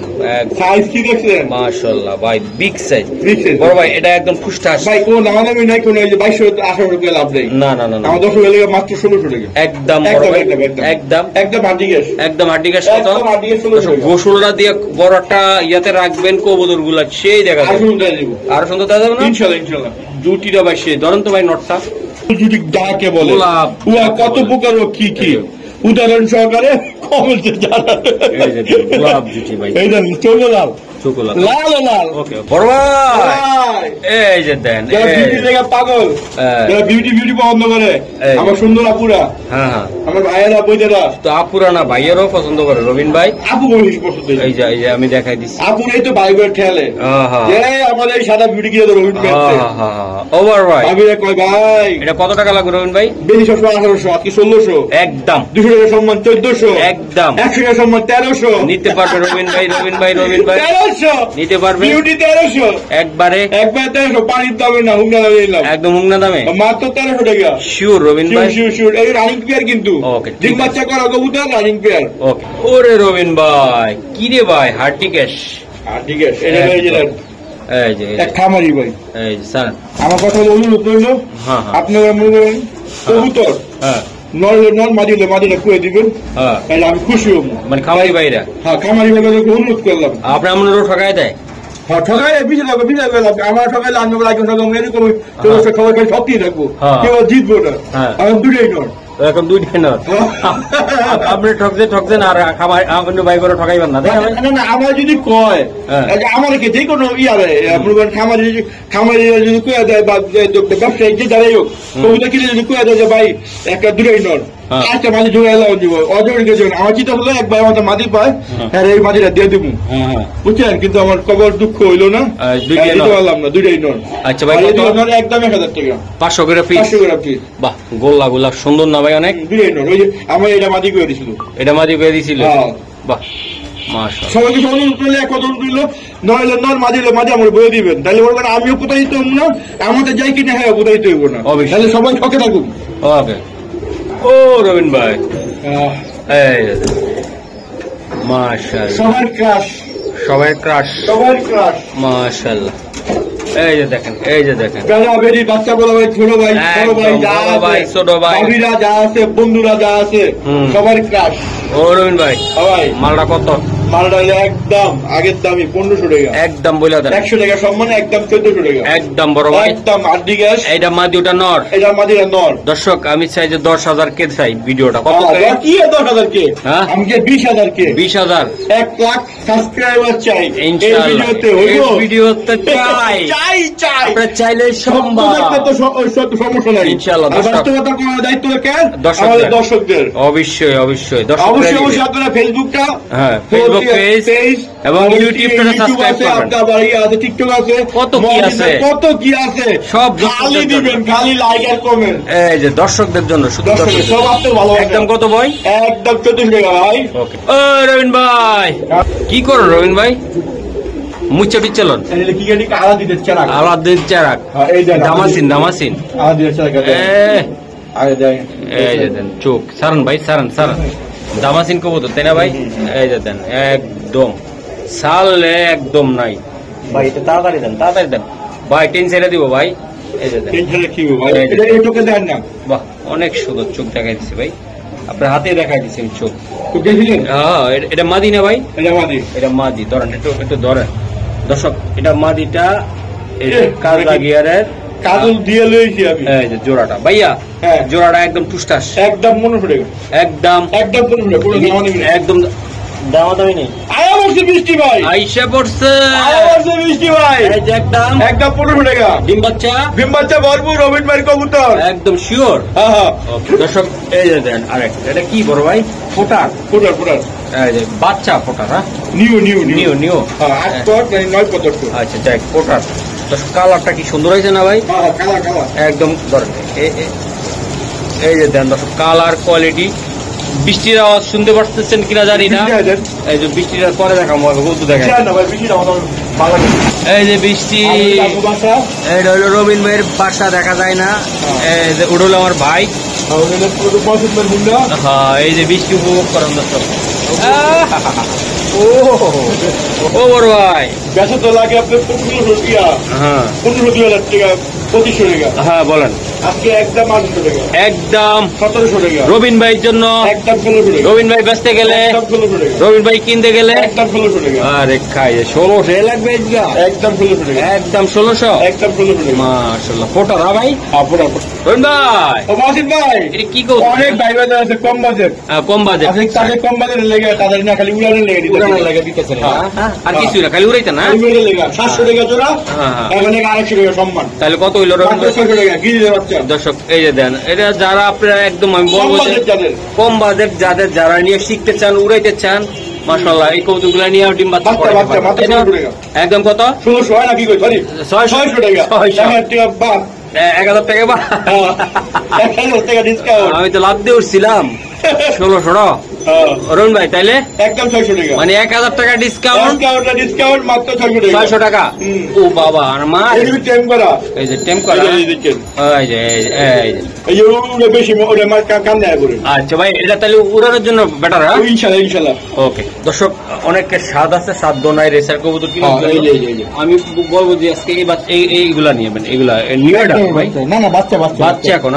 সাইজ কি দেখছেন? মাশাআল্লাহ ভাই, বিগ সাইজ। Big size। বড় ভাই এটা একদম ফুসটাস। ভাই কোন নামানামি নাই, কোন এই যে 2200 1800 টাকা লাভ নেই। না না না না, আমার 10 টাকা মাত্র 1600 টাকা। একদম বড় একদম ভাই, একদম একদম একদম একদম হার্ডি গ্যাস, একদম হার্ডিগাস কত? একদম হার্ডি গ্যাস 1600 টাকা। গোসলটা দিয়ে বড় একটা ইয়াতে রাখবেন, কবুতর গুলা সেই দেখা আর যাবে, শুনুন দেব আরো সুন্দর দেখা যাবে না? ইনশাআল্লাহ ইনশাআল্লাহ। জুটিটা ভাই সেই ধরেন তো ভাই নটটা। যদি ডাকে বলে গোলাপ। উয়া কত প্রকার ও কি কি উদাহরণ সহকারে কমেন্টে জানান। এই যে গোলাপ জুটি ভাই, এই দেন চলে লাল চোকোলা। লাল লাল। ওকে বড় ভাই, ভাই, এই যে দেন, যারা এই। বিউটি দেখে পাগল, হ্যাঁ। যারা বিউটি বিউটি পছন্দ করে, এই। আমার সুন্দর আপুরা, হ্যাঁ হ্যাঁ, আমার ভাইয়েরা বইদেরা, তো আপুরা না ভাইয়েরও পছন্দ করে রবিন ভাই। আপু বলিস পছন্দ। এই যে আমি দেখাই দিচ্ছি। আপুরাই তো ভাই বোনের খেয়ালে আহা। যে আমাদের এই সাদা বিউটি কিনে রবিন পেয়েছে। ওভার ভাই, ভাবিরা কয় ভাই এটা কত টাকা লাগবে রবিন ভাই? বেশি 1800, আজকে 1600, একদম 200 টাকা সম্মান 1400, একদম 100 টাকা সম্মান 1300, নিতে পারবে রবিন ভাই, রবিন ভাই 1300 নিতে পারবে বিউটি 1300, একবারে একবার 1300, পানির দামে না, হুঙ্গা দামে নিলাম একদম মুংনা দামে। মাত্র 1300 টাকা। শিওর রবিন শিওর ভাই, শিওর শিওর, এই রানিং পেয়ার কিন্তু ওকে, ঠিক ডিম আছে। বাচ্চা করা কবুতর রানিং পেয়ার। ওকে। ওরে রবিন ভাই, কি রে ভাই, হার্টি ক্যাশ। আর ঠিক আছে, এটা এই যে দেন, এই যে এক খামারি ভাই, এই যে স্যার। আমার কথা হলো অনুরোধ রইলো, হ্যাঁ হ্যাঁ আপনারা মনে করেন কবুতর হ্যাঁ নর মাদিলে কুয়ে দিবেন, হ্যাঁ, তাহলে আমি খুশি হবো। মানে খামারি ভাইরা হ্যাঁ, খামারি ভাইকে অনুরোধ করলাম। আপনার আমারও ঠকাই দেয়। হ্যাঁ, ঠকাইলে বিশাল লাগবে, বিশাল লাগবে। আমার ঠকাইলে আমি লাগবে ঠকাবো, এরকম খবর খাই সত্যিই থাকবো, হ্যাঁ। কেউ জিতবো না। হ্যাঁ। আমি দুটোই নর। এখন দুইটাই নয়, আপনি ঠকছেন আর খামার অন্য ভাই করে ঠকাইবেন না, তাই না ভাই? না না, আমার যদি কয় হ্যাঁ। আমাকে যে কোনো ইয়ারে খামারি যদি কুয়া দেয় বা ব্যবসায়িক যে যারাই হোক, কবিতা কিনে যদি কুয়া দেয় যে ভাই একটা দুটোই নর, হ্যাঁ। আজকে মাঝে ঢুকে এলাম দিব অজরিকে যাবেন, আমার চিন্তা হলো একবার আমাদের মাঝি পায়, হ্যাঁ এই মাঝিটা দিয়ে দিব, হ্যাঁ হ্যাঁ, বুঝছেন? কিন্তু আমার কবর দুঃখ হইলো না, দুইটাই দিতে নর। পারলাম না, দুইটাই নর। আচ্ছা ভাই, আর এই কত? দুটো নর একদম 1000 টাকা, 500 করে পিস। 500 করে পিস। বাহ, গোল্লা গোল্লা সুন্দর না ভাই অনেক? দুটোই নর, ওই যে আমার এটা মাঝি করে দিছিল। এটা মাঝে পেয়ে দিছিল। হ্যাঁ। বাহ, মাশাআল্লাহ। সবাইকে অনুরোধ করলে এক কথা অনুরোধ করলো, নইলে নর মাঝিলে মাঝে আমার বয়ে দিবেন, তাহলে বলবেন আমিও প্রতারিত হব না, আমাদের যাই কিনা হ্যাঁ প্রতারিত হইব না, অবশ্যই। তাহলে সবাই ঠকে থাকুন। ওকে। ও রবিন ভাই, এই যে মাশাআল্লাহ, সবার ক্রাশ, সবাই ক্রাশ, সবার ক্রাশ। মাশাআল্লাহ। এই যে দেখেন, এই যে দেখেন, বেড়া বেড়ি বাচ্চা বলা ভাই, ছোট ভাই, বড় ভাই, একদম, যা বড় ভাই, আছে, ছোট ভাই। ভাবিরা যা আছে, বন্ধুরা যা আছে, সবার ক্রাশ। ও রবিন ভাই, সবাই মালটা কত? মালটা হলো একদম আগের দামই 1500 টাকা, একদম বলে দেন, 100 টাকা সম্মানে একদম 1400 টাকা, একদম বড় ভাই। একদম আড্ডি গ্যাস। এইটা মাদি, ওটা নর। এটা মাদিরা নর। দর্শক আমি চাই যে 10,000 কে চাই ভিডিওটা, কত কে? কি 10,000 কে? হ্যাঁ? আমি 20,000 কে, 20,000 1 লাখ সাবস্ক্রাইবার চাই এই ইনশাআল্লাহ। ভিডিওতে। এই হইবো? ভিডিওতে চাই, চাই চাই। আপনারা চাইলে সম্ভব। সম্ভব তো সমস্যা নাই ইনশাআল্লাহ, আর দর্শক। বাস্তবতা কোন দায়িত্ব কার? দর্শকদের। আমাদের দর্শকদের। অবশ্যই অবশ্যই অবশ্যই অবশ্যই আপনারা ফেসবুকটা, হ্যাঁ, ফেসবুক পেজ এবং ইউটিউবটা সাবস্ক্রাইব করবেন। আপনার বাড়ি আছে, টিকটক আছে, কত কি আছে? কত কি আছে, সব খালি দিবেন, খালি লাইক আর কমেন্ট। এই যে দর্শকদের জন্য, শুধু দর্শকদের সব দর্শকদের। আপনার ভালো একদম কত ভাই? একদম 1400 টাকা ভাই। ওকে। ও রবিন ভাই, কি করো রবিন ভাই? মুচ্চা পিচ্চালন তাহলে কি গাড়ি আলা দিতে চারা? আলাদিন চারাক, হ্যাঁ, এই দেন দামাসিন দামাসিন। আলা দিতে চারা। এ আগে দেন এই যে দেন চোখ সারান ভাই, সারান সারান দামাসিন কবুতর তাই না ভাই? এই যে দেন একদম সালে একদম নাই ভাই, এটা তাড়াতাড়ি দেন ভাই, টেন ছেড়ে দিব ভাই। এই যে দেন বাহ, অনেক সুন্দর চোখ দেখাই দিচ্ছে ভাই, আপনার হাতে দেখাই দিচ্ছি আমি চোখ। হ্যাঁ, এটা মাদি না ভাই? এটা মাদি। ধরেন একটু ধরেন দর্শক, এটা মাদিটা কাজলা গিয়ারের কাজল দিয়ে লইছি আমি। এই যে জোড়াটা ভাইয়া, জোড়াটা একদম টুসটাস, একদম মনে পড়ে গেল, একদম একদম দামাদামি নেই। বৃষ্টি ভাই আইসা পড়ছে বৃষ্টি ভাই, একদম 15 টাকা ডিম বাচ্চা, ভরপুর রবিন ভাই কবুতর, একদম শিওর। দর্শক এই যে দেন আরেকটা, এটা কি বড় ভাই? ফোটার এই যে বাচ্চা ফোটার। হ্যাঁ, নিউ আচ্ছা যাই ফোটার। দর্শক কালারটা কি সুন্দর হয়েছে না ভাই? একদম ধরেন এই যে দেন দর্শক, কালার কোয়ালিটি। বৃষ্টির আওয়াজ শুনতে পারতেছেন কিনা জানি না, এই যে বৃষ্টির পরে দেখাবো, দেখা এই যে বৃষ্টি, এটা হলো রবিন ভাইয়ের বাসা, দেখা যায় না। এই যে ওটা হলো আমার ভাই। হ্যাঁ, এই যে বৃষ্টি উপভোগ করেন দর্শক। ও বড় ভাই, বেচা তো লাগে আপনার 1500 টাকা। হ্যাঁ, 15,000 টাকা, 2500 টাকা। হ্যাঁ বলেন, আজকে একদম 800 টাকা, একদম 1700 টাকা রবিন ভাইয়ের জন্য, একদম 1600 টাকা। রবিন ভাই বেচতে গেলে, রবিন ভাই কিনতে গেলে একদম 1600 টাকা। আরে খাই 1600 লাগবে, একদম 1600 টাকা, একদম 1600, একদম 1600 টাকা। মাশাআল্লাহ। ফোটা না ভাই? রবিন ভাই, ও মাসিদ ভাই, এটা কি করছ? অনেক ভাই বাজার আছে কম বাজেট, কম বাজেট, তাহলে কম বাজেটের লেগে তাদের না খালি উড়ানের লেগে দিতেছে, আর কিছু না, খালি উড়াইতে না। 700 টাকা জোড়া, এখন 150 টাকা সম্মান। তাহলে কত হইলো রবিন ভাই? 600 টাকা গিরিজের বাচ্চা। দর্শক এই যে দেন, এটা যারা আপনারা একদম আমি বলবো কম বাজেট, যারা নিয়ে শিখতে চান, উড়াইতে চান, মাশাআল্লাহ এই কৌতুকগুলা নিয়ে ডিম বাচ্চা একদম কত 1600 হয় নাকি কই? সরি 600 টাকা, 1000 টাকা বাদ, 1000 টাকা বাদ, 1000 টাকা ডিসকাউন্ট। আমি তো লাভ দিয়ে উঠছিলাম 1600 অরুণ ভাই, তাইলে একদম 600 টাকা, মানে 1000 টাকা ডিসকাউন্ট মাত্র 600 টাকা। ও বাবা, আর মা এই যে টেম করা, এই যে টেম করা, এই যে এই যে ওটা বেশি ওটা মার কান দেয়া করে। আচ্ছা ভাই, এটা তাহলে উড়ানোর জন্য বেটার? হ্যাঁ ইনশাআল্লাহ। ওকে দর্শক, অনেকের স্বাদ আছে, স্বাদ দোনায় রেসার কবুতর কি আমি বলবো যে আজকে এইগুলা নিয়েবেন, এগুলা না না বাচ্চা এখন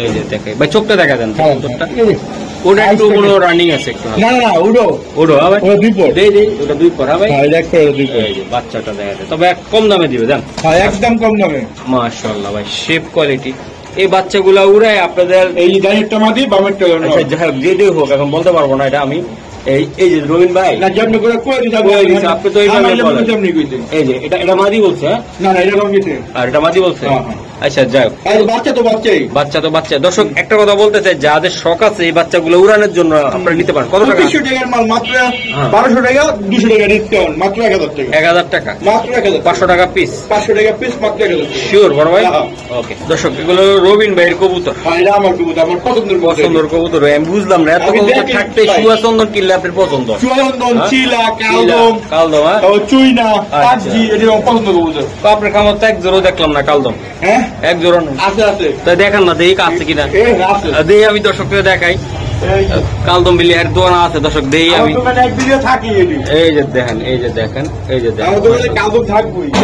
এই যে দেখে ভাই, চোখটা দেখা দেন কবুতরটা, ওটা একটু রানিং আছে একটু। না না উড়ো ভাই, ওটা 2 পর। ভাই বাচ্চাটা দেখা যায়, তবে কম দামে দিবে জান, একদম কম দামে। মাশাআল্লাহ ভাই, শেপ কোয়ালিটি। এই বাচ্চাগুলা উড়ায় আপনাদের এই ডাইরেক্টটা মাদি বামেরটা যেটাই হোক, এখন বলতে পারবো না এটা আমি। এই যে রবিন ভাই, আপনি তো এই যে এটা মাদি বলছে, না না এটা কম গেছে, আর এটা মাদি বলছে। আচ্ছা যাই, বাচ্চা তো বাচ্চা। দর্শক একটা কথা বলতে চাই, যাদের শখ আছে এই বাচ্চাগুলো উড়ানোর জন্য আপনারা নিতে পারেন। কত টাকা? 200 টাকার মাল মাত্র 1200 টাকা, 200 টাকা ডিসকাউন্ট, মাত্র 1000 টাকা। 1000 টাকা মাত্র 1000, 500 টাকা পিস, 500 টাকা পিস, মাত্র 1000 টাকা। শিওর বড় ভাই? ওকে দর্শক, এগুলো রবিন ভাইয়ের কবুতর, এটা আমার কবুতর, আমার পছন্দের কবুতর। আমি বুঝলাম না, এত কবুতর থাকতে শুয়া চন্দন কিনলে আপনার পছন্দ, চন্দন, চিলা, কালদম, চুইনা, কাজি, এটা আমার পছন্দ কবুতর। তো আপনার খামার তো এক জোড়া দেখলাম না কালদম? হ্যাঁ, এক জোড়া আছে। তাই দেখান না, দেখি আছে কিনা, দেখি আমি দর্শককে দেখাই। কালদম বিলি আর দোয়া আছে দর্শক, দেখি আমি। এই যে দেখেন, এই যে দেখেন, এই যে দেখেন,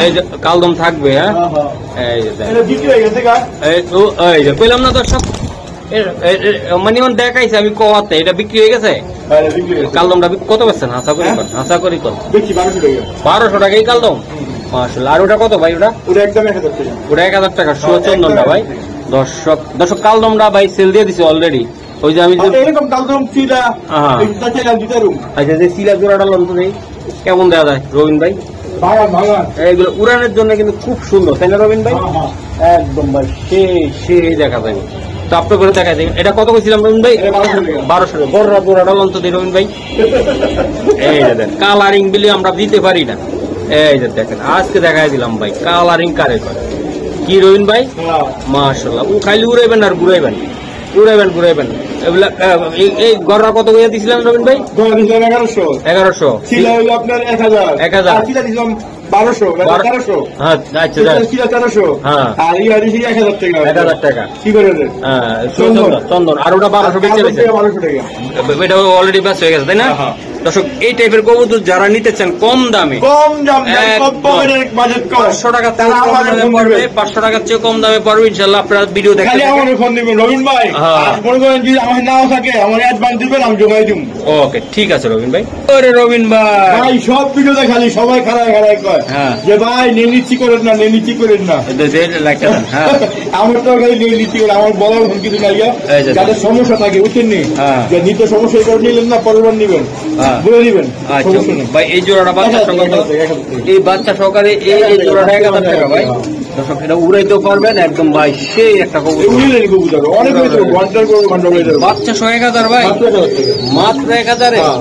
এই যে কালদম থাকবে। হ্যাঁ, এই যে দেখেন, এই যে পেলাম না দর্শক, মানে দেখাইছে আমি কোয়াতে, এটা বিক্রি হয়ে গেছে। কালদমটা কত বেচছেন? হাসা করি কত? 1200 টাকা এই কালদম। মাশাআল্লাহ। আর ওটা কত ভাই? ওটা একদম 1000 টাকা। ওটা 1000 টাকা শুয়া চন্দনটা ভাই। দর্শক কালদমটা ভাই সেল দিয়ে দিছে অলরেডি। ওই যে আমি এরকম কালদম চিলা, আচ্ছা যে চিলা জোড়াটা লন তো নেই, কেমন দেওয়া যায় রবিন ভাই? এইগুলো উড়ানোর জন্য কিন্তু খুব সুন্দর, তাই না রবিন ভাই? একদম ভাই সেই দেখা যায়। তো আপনি করে দেখা যায়, এটা কত কইছিলাম রবিন ভাই? 1200 টাকা। বড় জোড়াটা লন তো দিই রবিন ভাই। এই যে দেন, কালারিং বিলি আমরা দিতে পারি না। এই যে দেখেন, আজকে দেখাই দিলাম ভাই, কালারিং কারে করে কি রবিন ভাই? মাশাআল্লাহ। ও খালি উড়াইবেন আর ঘুরাইবেন, ঘুরাইবেন। এগুলা এই গড়রা কত করে দিছিলেন রবিন ভাই? 1100। ছিল হইলো আপনার 1000। 1000 ছিল দিলাম 1200 1300 হ্যাঁ আচ্ছা কিলো 1300 হ্যাঁ। আর এই আড়ি 1000 টাকা 1000 টাকা কি করে দেন হ্যাঁ চন্দন আর ওটা 1200 বেচে 1200 টাকা এটা অলরেডি বেচ হয়ে গেছে তাই না হ্যাঁ। দর্শক এই টাইপের কবুতর যারা নিতে চান কম দামে কম দাম একদম। কম পকেটের বাজেট কম 500 টাকা তারা আমাদের ফোন পড়বে দিবে 500 টাকার চেয়ে কম দামে পড়বে ইনশাআল্লাহ আপনারা ভিডিও দেখতে খালি আমাদের ফোন দিবেন রবিন ভাই হ্যাঁ। আর মনে করেন যদি আমার নাও থাকে আমার অ্যাডভান্স দিবেন আমি জমাই দিব ওকে ঠিক আছে রবিন ভাই ওরে রবিন ভাই ভাই সব ভিডিওতে খালি সবাই খারাপ কয় হ্যাঁ। যে ভাই নেনিচি করেন না নেনিচি করেন না লাইকটা দেন হ্যাঁ আমার তো খালি নেনিচি করে আমার বলার ভুল কিছু নাই এই যে। যাদের সমস্যা থাকে বুঝছেন নি হ্যাঁ। যে নিতে সমস্যা করে নিলেন না পরেরবার নিবেন হ্যাঁ। বলে দিবেন আচ্ছা সমস্যা নেই ভাই এই জোড়াটা বাচ্চা সহকারে এই বাচ্চা সহকারে এই জোড়াটা 1000 টাকা ভাই দর্শক এটা উড়াইতেও পারবেন একদম ভাই সেই একটা কবুতর উড়িলেন কবুতর অনেক হয়েছে ঘন্টার করে ঘন্টা হয়ে যাবে বাচ্চা 1000 ভাই মাত্র 1000 হ্যাঁ।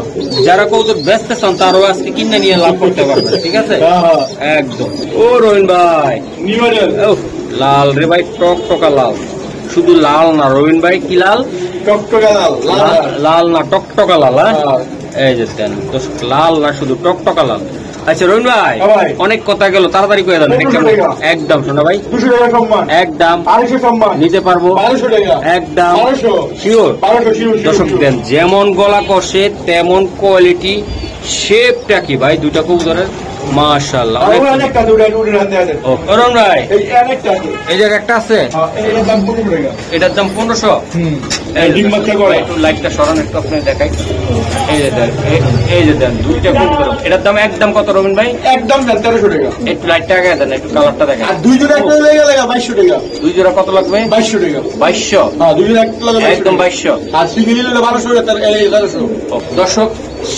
যারা কবুতর ব্যস্ত চান তারও আজকে কিনে নিয়ে লাভ করতে পারবেন ঠিক আছে হ্যাঁ হ্যাঁ একদম ও রবিন ভাই নিবেন উফ, লাল রে ভাই টকটকা লাল শুধু লাল না রবিন ভাই কি লাল টকটকা লাল লাল না টকটকা লাল হ্যাঁ হ্যাঁ। এই যে দেন দর্শক, লাল না শুধু টকটকা লাল আচ্ছা রবিন ভাই হ্যাঁ ভাই। অনেক কথা গেল তাড়াতাড়ি করে দেন 1200 টাকা। একদম শোনা ভাই 200 টাকা সম্মান একদম 250 সম্মান নিতে পারবো 1200 টাকা একদম 1200 শিওর 1200 শিওর দর্শক দেন যেমন গলা কষে তেমন কোয়ালিটি শেপটা কি ভাই দুইটা কবুতরের মাশাআল্লাহ অনেক অনেকটা দূরে দূরে হাতে হাতে ও করুন ভাই এই অনেকটা আছে এই জায়গা একটা আছে হ্যাঁ এর দাম 15 টাকা এটার দাম 1500 এই ডিম বাচ্চা করে একটু লাইটটা সরান একটু আপনি দেখাই এই যে দেন এই যে দেন দুইটা কবুতর এটার দাম একদম কত রবিন ভাই একদম 1300 টাকা একটু লাইটটা আগে দেন একটু কালারটা দেখেন আর দুই জোড়া একটা লেগে লাগা 2200 টাকা দুই জোড়া কত লাগবে 2200 টাকা 2200 হ্যাঁ দুই জোড়া একটা লাগা একদম 2200 আর সিঙ্গেল নিলে 1200 টাকা এই 1100 দর্শক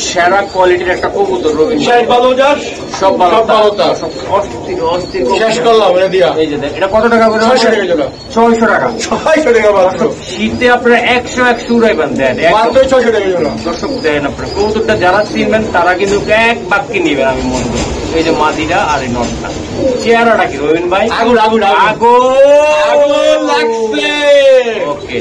সেরা কোয়ালিটির একটা কবুতর রবিন ভাই। শেষ ভালো যাস সব ভালো সব ভালো তা। সব অস্থির অস্থির শেষ করলাম এটা দিয়া এই যে দেন, এটা কত টাকা করে 600 টাকা জোড়া 600 টাকা 600 টাকা বাড়ছো শীতে আপনারা 100 উড়াইবেন দেন মাত্র 600 টাকা জোড়া দর্শক দেন আপনার কবুতরটা যারা চিনবেন তারা কিন্তু এক বাক্যে নেবেন আমি মনে করি এই যে মাদিরা আর এই নটটা চেহারাটা কি রবিন ভাই আগুন আগুন আগো আগুন লাগছে ওকে